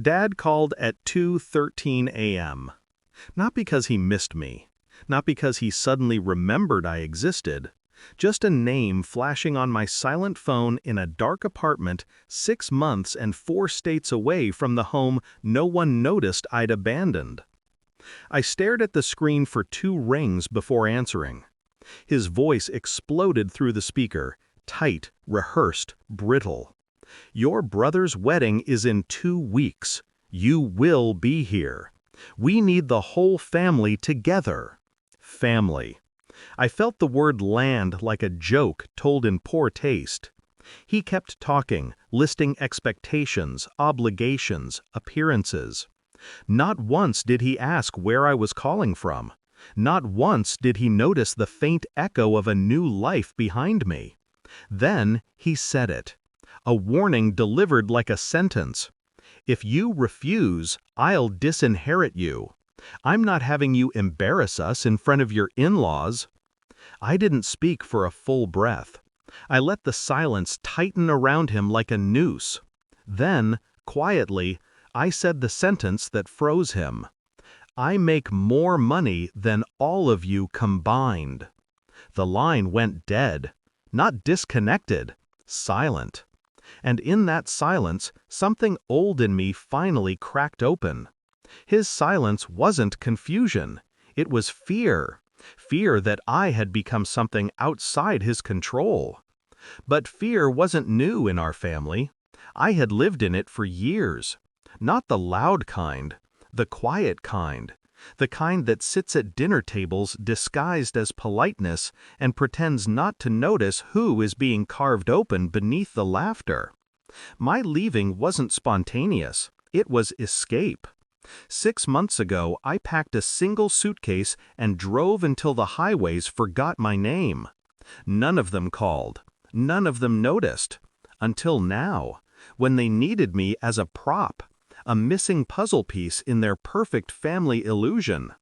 Dad called at 2:13 a.m. Not because he missed me, not because he suddenly remembered I existed, just a name flashing on my silent phone in a dark apartment 6 months and 4 states away from the home no one noticed I'd abandoned. I stared at the screen for 2 rings before answering. His voice exploded through the speaker, tight, rehearsed, brittle. "Your brother's wedding is in 2 weeks. You will be here. We need the whole family together." Family. I felt the word land like a joke told in poor taste. He kept talking, listing expectations, obligations, appearances. Not once did he ask where I was calling from. Not once did he notice the faint echo of a new life behind me. Then he said it. A warning delivered like a sentence. "If you refuse, I'll disinherit you. I'm not having you embarrass us in front of your in-laws." I didn't speak for a full breath. I let the silence tighten around him like a noose. Then, quietly, I said the sentence that froze him. "I make more money than all of you combined." The line went dead. Not disconnected, silent. And in that silence, something old in me finally cracked open. His silence wasn't confusion. It was fear. Fear that I had become something outside his control. But fear wasn't new in our family. I had lived in it for years. Not the loud kind, the quiet kind. The kind that sits at dinner tables disguised as politeness and pretends not to notice who is being carved open beneath the laughter. My leaving wasn't spontaneous. It was escape. 6 months ago, I packed a single suitcase and drove until the highways forgot my name. None of them called. None of them noticed. Until now, when they needed me as a prop. A missing puzzle piece in their perfect family illusion.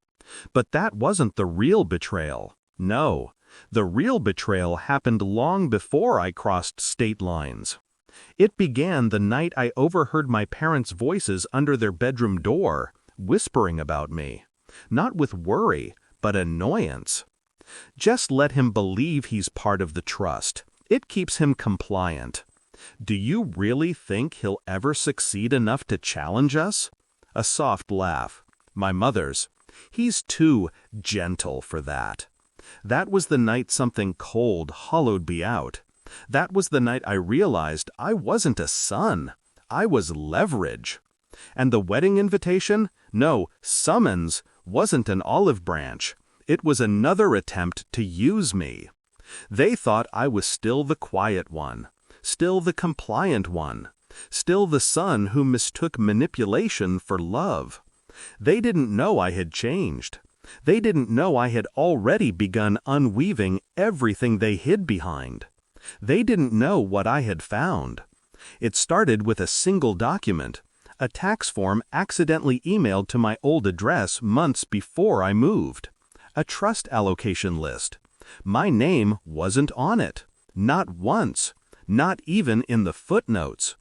But that wasn't the real betrayal. No, the real betrayal happened long before I crossed state lines. It began the night I overheard my parents' voices under their bedroom door, whispering about me. Not with worry, but annoyance. "Just let him believe he's part of the trust. It keeps him compliant. Do you really think he'll ever succeed enough to challenge us?" A soft laugh. My mother's. "He's too gentle for that." That was the night something cold hollowed me out. That was the night I realized I wasn't a son. I was leverage. And the wedding invitation, no, summons, wasn't an olive branch. It was another attempt to use me. They thought I was still the quiet one. Still the compliant one. Still the son who mistook manipulation for love. They didn't know I had changed. They didn't know I had already begun unweaving everything they hid behind. They didn't know what I had found. It started with a single document, a tax form accidentally emailed to my old address months before I moved. A trust allocation list. My name wasn't on it. Not once. Not even in the footnotes.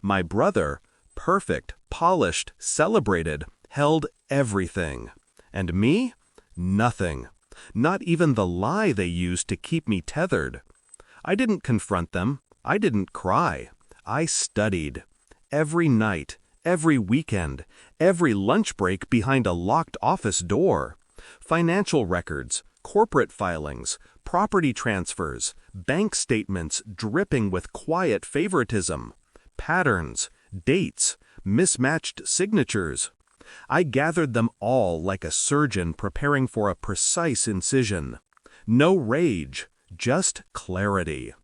My brother, perfect, polished, celebrated, held everything. And me? Nothing. Not even the lie they used to keep me tethered. I didn't confront them. I didn't cry. I studied. Every night, every weekend, every lunch break behind a locked office door. Financial records, corporate filings, property transfers, bank statements dripping with quiet favoritism, patterns, dates, mismatched signatures. I gathered them all like a surgeon preparing for a precise incision. No rage, just clarity.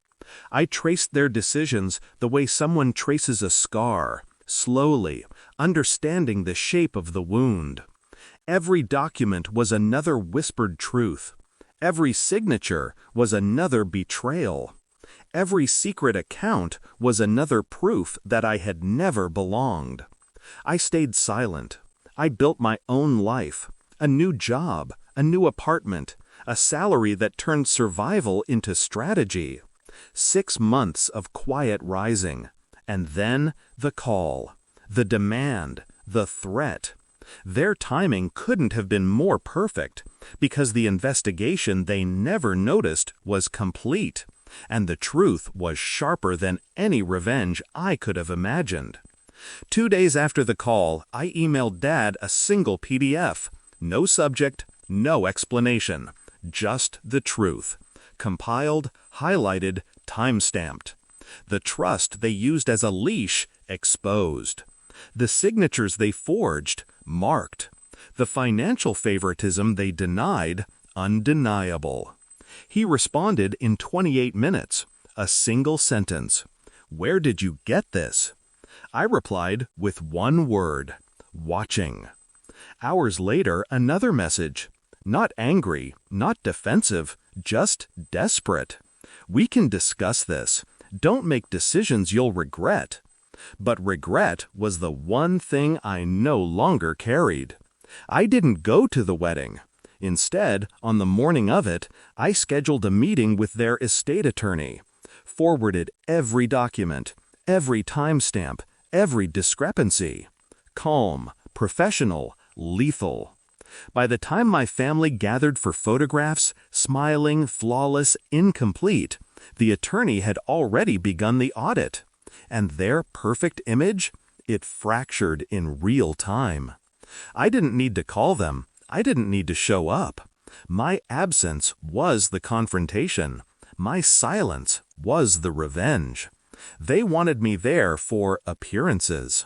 I traced their decisions the way someone traces a scar, slowly, understanding the shape of the wound. Every document was another whispered truth. Every signature was another betrayal. Every secret account was another proof that I had never belonged. I stayed silent. I built my own life, a new job, a new apartment, a salary that turned survival into strategy. 6 months of quiet rising, and then the call. The demand, the threat. Their timing couldn't have been more perfect, because the investigation they never noticed was complete, and the truth was sharper than any revenge I could have imagined. 2 days after the call, I emailed Dad a single PDF. No subject, no explanation. Just the truth. Compiled, highlighted, time-stamped. The trust they used as a leash exposed. The signatures they forged marked. The financial favoritism they denied undeniable. He responded in 28 minutes, a single sentence. "Where did you get this?" I replied with one word: watching. Hours later, another message. Not angry, not defensive, just desperate. "We can discuss this. Don't make decisions you'll regret." But regret was the one thing I no longer carried. I didn't go to the wedding. Instead, on the morning of it, I scheduled a meeting with their estate attorney, forwarded every document, every timestamp, every discrepancy. Calm, professional, lethal. By the time my family gathered for photographs, smiling, flawless, incomplete, the attorney had already begun the audit. And their perfect image? It fractured in real time. I didn't need to call them. I didn't need to show up. My absence was the confrontation. My silence was the revenge. They wanted me there for appearances.